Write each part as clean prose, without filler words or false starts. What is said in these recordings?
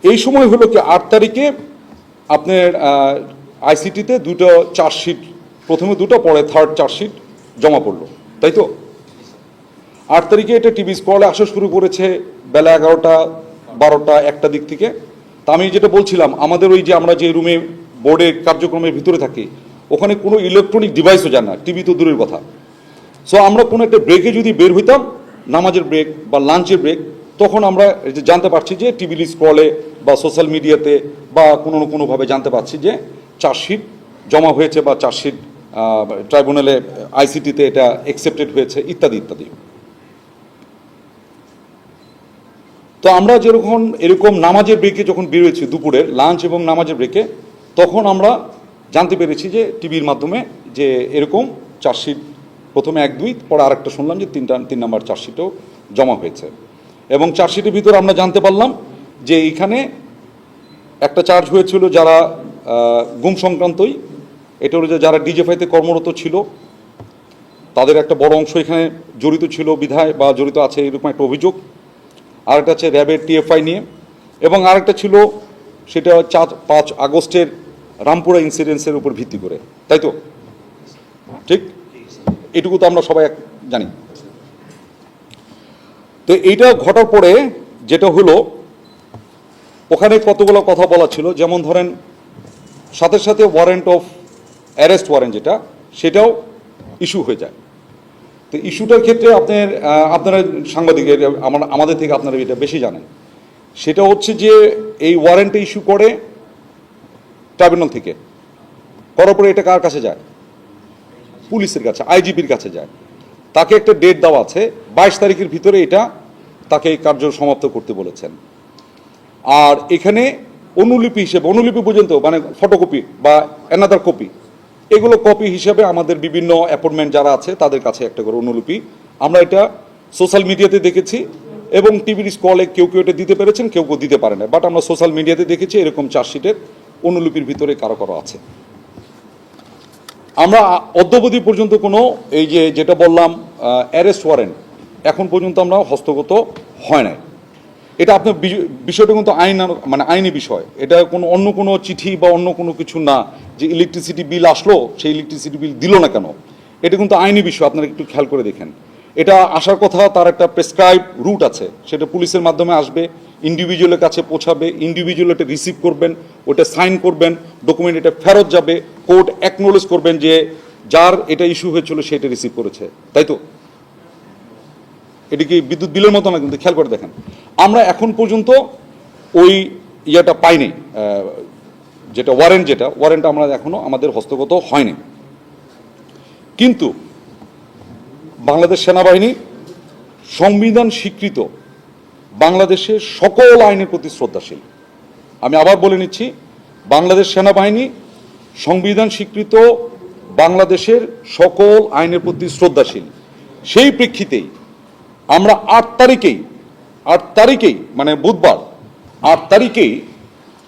এই সময় হলো কি 8 তারিখে আপনার আইসিটিতে দুটো চার্জশিট, প্রথমে দুটো পরে থার্ড চার্জশিট জমা পড়লো, তাই তো? 8 তারিখে এটা টিভি স্ক্রলে আসা শুরু করেছে বেলা 11টা 12টা 1টা দিক থেকে। তা আমি যেটা বলছিলাম, আমাদের ওই যে আমরা যে রুমে বোর্ডে কার্যক্রমের ভিতরে থাকি, ওখানে কোনো ইলেকট্রনিক ডিভাইসও যায় না, টিভি তো দূরের কথা। সো আমরা কোনো একটা ব্রেকে যদি বের হইতাম, নামাজের ব্রেক বা লাঞ্চের ব্রেক, তখন আমরা জানতে পারছি যে টিভি স্ক্রলে বা সোশ্যাল মিডিয়াতে বা কোনো না কোনোভাবে জানতে পারছি যে চার্জশিট জমা হয়েছে বা চার্জশিট ট্রাইব্যুনালে আইসিটিতে এটা অ্যাকসেপ্টেড হয়েছে ইত্যাদি ইত্যাদি। তো আমরা এরকম নামাজের ব্রেকে যখন বেরোয়েছি, দুপুরের লাঞ্চ এবং নামাজের ব্রেকে, তখন আমরা জানতে পেরেছি যে টিভির মাধ্যমে যে এরকম চার্জশিট প্রথমে 1-2, পরে আরেকটা শুনলাম যে 3 নাম্বার চার্জশিটও জমা হয়েছে। এবং চার্জশিটের ভিতরে আমরা জানতে পারলাম যে এইখানে একটা চার্জ হয়েছিল যারা গুম সংক্রান্তই, এটা হলো যে যারা ডিজিএফআইতে কর্মরত ছিল তাদের একটা বড় অংশ এখানে জড়িত ছিল বিধায় বা জড়িত আছে এরকম একটা অভিযোগ। আরেকটা আছে র্যাবের টিএফআই নিয়ে, এবং আরেকটা ছিল সেটা 5 আগস্টের রামপুরা ইনসিডেন্সের উপর ভিত্তি করে, তাই তো? ঠিক, এটুকু তো আমরা সবাই জানি। তো এইটা ঘটার পরে যেটা হলো, ওখানে কতগুলো কথা বলা ছিল, যেমন ধরেন সাথে সাথে ওয়ারেন্ট অফ অ্যারেস্ট ওয়ারেন্ট যেটা, সেটাও ইস্যু হয়ে যায়। তো ইস্যুটার ক্ষেত্রে আপনারা সাংবাদিক, আমাদের থেকে আপনারা এটা বেশি জানেন। সেটা হচ্ছে যে এই ওয়ারেন্টে ইস্যু করে ট্রাইব্যুনাল থেকে, করার পরে এটা কার কাছে যায়? পুলিশের কাছে, আইজিপির কাছে যায়। তাকে একটা ডেট দেওয়া আছে, 22 তারিখের ভিতরে এটা তাকে এই কার্য সমাপ্ত করতে বলেছেন। আর এখানে অনুলিপি হিসেবে, অনুলিপি পর্যন্ত মানে ফটোকপি বা অ্যানাদার কপি, এগুলো কপি হিসেবে আমাদের বিভিন্ন অ্যাপয়েন্টমেন্ট যারা আছে তাদের কাছে একটা করে অনুলিপি। আমরা এটা সোশ্যাল মিডিয়াতে দেখেছি এবং টিভির স্ক্রলে কেউ কেউ এটা দিতে পেরেছেন, কেউ কেউ দিতে পারে না, বাট আমরা সোশ্যাল মিডিয়াতে দেখেছি এরকম চার্জশিটের অনুলিপির ভিতরে কারো কারো আছে। আমরা অদ্যাবধি পর্যন্ত কোনো এই যেটা বললাম অ্যারেস্ট ওয়ারেন্ট এখন পর্যন্ত আমরা হস্তগত হয় নাই। এটা আপনার বিষয়টা কিন্তু আইনি বিষয়, এটা অন্য কোনো চিঠি বা অন্য কোনো কিছু না যে ইলেকট্রিসিটি বিল আসলো, সেই ইলেকট্রিসিটি বিল দিল না কেন, এটা কিন্তু আইনি বিষয়। আপনারা একটু খেয়াল করে দেখেন, এটা আসার কথা, তার একটা প্রেসক্রাইব রুট আছে, সেটা পুলিশের মাধ্যমে আসবে, ইন্ডিভিজুয়ালের কাছে পৌঁছাবে, ইন্ডিভিজুয়াল এটা রিসিভ করবেন, ওটা সাইন করবেন, ডকুমেন্ট এটা ফেরত যাবে, কোর্ট অ্যাকনোলেজ করবেন যে যার এটা ইস্যু হয়েছিল সেটা রিসিভ করেছে, তাই তো? এটা কি বিদ্যুৎ বিলের মতো না? কিন্তু খেয়াল করে দেখেন, আমরা এখন পর্যন্ত ওই ইয়েটা পাইনি, যেটা ওয়ারেন্ট আমরা এখনো আমাদের হস্তগত হয়নি। কিন্তু বাংলাদেশ সেনাবাহিনী সংবিধান স্বীকৃত বাংলাদেশের সকল আইনের প্রতি শ্রদ্ধাশীল। আমি আবার বলে নিচ্ছি, বাংলাদেশ সেনাবাহিনী সংবিধান স্বীকৃত বাংলাদেশের সকল আইনের প্রতি শ্রদ্ধাশীল। সেই প্রেক্ষিতেই আমরা 8 তারিখেই মানে বুধবার 8 তারিখেই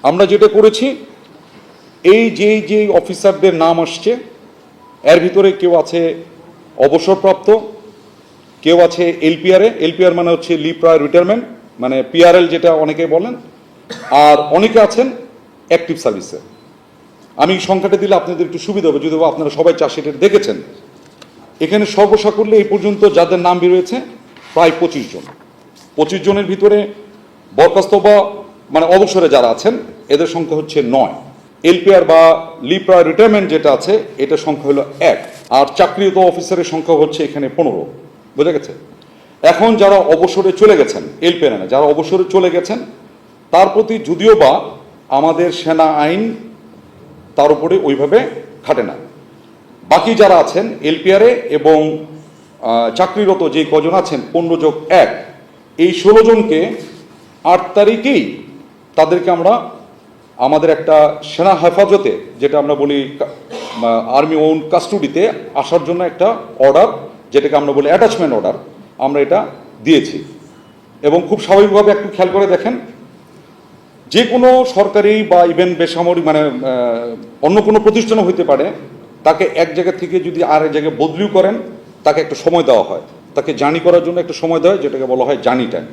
আমরা যেটা করেছি, এই যে অফিসারদের নাম আসছে, এর ভিতরে কেউ আছে অবসরপ্রাপ্ত, কেউ আছে এলপিআর মানে হচ্ছে লিভ প্রায়র রিটায়ারমেন্ট, মানে পিআরএল যেটা অনেকে বলেন, আর অনেকে আছেন অ্যাক্টিভ সার্ভিসে। আমি সংখ্যাটা দিলে আপনাদের একটু সুবিধা হবে, যদি আপনারা সবাই চার্জশিটের দেখেছেন। এখানে সর্বসাকুল্যে এই পর্যন্ত যাদের নাম বেরোয়েছে প্রায় 25 জন। 25 জনের ভিতরে বরখাস্ত বা মানে অবসরে যারা আছেন এদের সংখ্যা হচ্ছে 9। এলপিআর বা লিভ প্রায়র রিটায়ারমেন্ট যেটা আছে এটার সংখ্যা হলো 1, আর চাকরিরত অফিসারের সংখ্যা হচ্ছে এখানে 15। বোঝা গেছে? এখন যারা অবসরে চলে গেছেন, এলপিআর না, যারা অবসরে চলে গেছেন, তার প্রতি যদিও বা আমাদের সেনা আইন তার উপরে ওইভাবে খাটে না। বাকি যারা আছেন এলপিআরে এবং চাকরিরত যে কজন আছেন 15+1, এই 16 জনকে 8 তারিখেই তাদেরকে আমরা আমাদের একটা সেনা হেফাজতে, যেটা আমরা বলি আর্মি ওন কাস্টডিতে আসার জন্য একটা অর্ডার, যেটাকে আমরা বলি অ্যাটাচমেন্ট অর্ডার, আমরা এটা দিয়েছি। এবং খুব স্বাভাবিকভাবে একটু খেয়াল করে দেখেন, যে কোনো সরকারি বা ইভেন বেসামরিক মানে অন্য কোনো প্রতিষ্ঠানও হইতে পারে, তাকে এক জায়গা থেকে যদি আর এক জায়গায় বদলিও করেন, তাকে একটা সময় দেওয়া হয়, তাকে জার্নি করার জন্য একটা সময় দেওয়া হয়, যেটাকে বলা হয় জার্নি টাইম।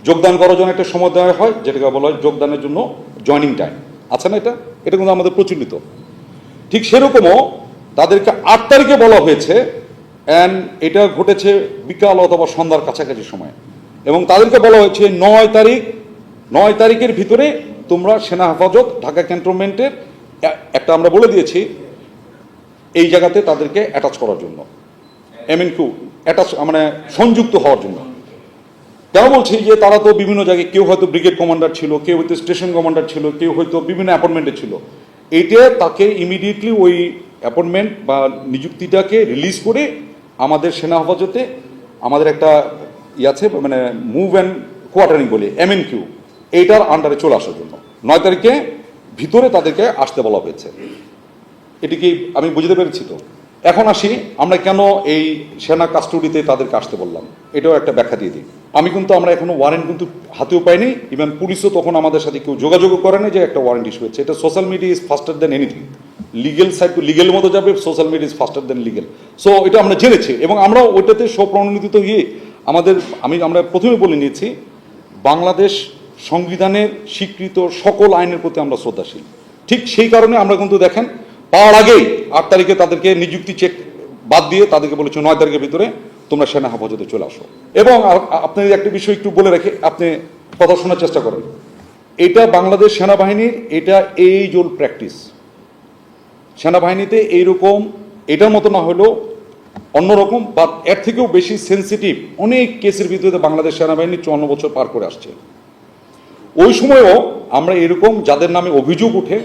যোগদান করার জন্য একটা সময় দেওয়া হয়, যেটাকে বলা হয় যোগদানের জন্য জয়নিং টাইম, আছে না? এটা কিন্তু আমাদের প্রচলিত। ঠিক সেরকমও তাদেরকে 8 তারিখে বলা হয়েছে, অ্যান্ড এটা ঘটেছে বিকাল অথবা সন্ধ্যার কাছাকাছি সময়, এবং তাদেরকে বলা হয়েছে 9 তারিখের ভিতরে তোমরা সেনা হেফাজত ঢাকা ক্যান্টনমেন্টের একটা, আমরা বলে দিয়েছি এই জায়গাতে তাদেরকে অ্যাটাচ করার জন্য, MNQ অ্যাটাচ মানে সংযুক্ত হওয়ার জন্য। কেন বলছি যে তারা তো বিভিন্ন জায়গায়, কেউ হয়তো ব্রিগেড কমান্ডার ছিল, কেউ হয়তো স্টেশন কমান্ডার ছিল, কেউ হয়তো বিভিন্ন অ্যাপয়েন্টমেন্টে ছিল। এইটা তাকে ইমিডিয়েটলি ওই অ্যাপয়েন্টমেন্ট বা নিযুক্তিটাকে রিলিজ করে আমাদের সেনা হেফাজতে আমাদের একটা আছে, মানে মুভ অ্যান্ড কোয়ার্টারিং বলি, MNQ, এইটার আন্ডারে চলে আসার জন্য 9 তারিখে ভিতরে তাদেরকে আসতে বলা হয়েছে। এটি কি আমি বুঝতে পেরেছি? তো এখন আসি আমরা কেন এই সেনা কাস্টডিতে তাদেরকে আসতে বললাম, এটাও একটা ব্যাখ্যা দিয়ে দিই। আমরা এখনো ওয়ারেন্ট কিন্তু হাতেও পাইনি, ইভেন পুলিশও তখন আমাদের সাথে কেউ যোগাযোগও করে না যে একটা ওয়ারেন্ট ইস্যু হয়েছে। এটা social media is faster than anything, legal side to legal মতো যাবে, social media is faster than legal. So এটা আমরা জেনেছি এবং আমরা ওইটাতে স্বপ্রণোদিত হয়ে আমরা প্রথমে বলে নিয়েছি বাংলাদেশ সংবিধানের স্বীকৃত সকল আইনের প্রতি আমরা শ্রদ্ধাশীল। ঠিক সেই কারণে আমরা কিন্তু দেখেন পাওয়ার আগেই 8 তারিখে তাদেরকে নিযুক্তি চেক বাদ দিয়ে তাদেরকে বলেছে 9 তারিখের ভিতরে তোমরা সেনা হেফাজতে চলে আসো। এবং আপনি একটা বিষয় একটু বলে রেখে আপনি কথা শোনার চেষ্টা করেন, এটা বাংলাদেশ সেনাবাহিনীর এটা এজ ওল্ড প্র্যাকটিস। সেনাবাহিনীতে এইরকম এটার মতো না হলেও অন্যরকম বা এর থেকেও বেশি সেন্সিটিভ অনেক কেসের ভিতরে বাংলাদেশ সেনাবাহিনী 54 বছর পার করে আসছে। ওই সময়ও আমরা এরকম যাদের নামে অভিযোগ উঠে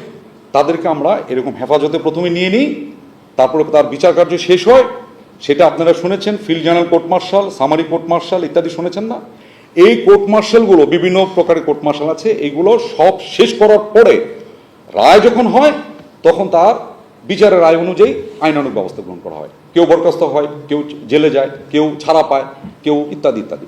তাদেরকে আমরা এরকম হেফাজতে প্রথমে নিয়ে নিই, তারপরে তার বিচার কার্য শেষ হয়। সেটা আপনারা শুনেছেন, field general court martial, summary court martial ইত্যাদি শুনেছেন না? এই কোর্ট মার্শালগুলো বিভিন্ন প্রকারের কোর্ট মার্শাল আছে, এইগুলো সব শেষ করার পরে রায় যখন হয় তখন তার বিচারের রায় অনুযায়ী আইনানুগ ব্যবস্থা গ্রহণ করা হয়। কেউ বরখাস্ত হয়, কেউ জেলে যায়, কেউ ছাড়া পায়, কেউ ইত্যাদি ইত্যাদি।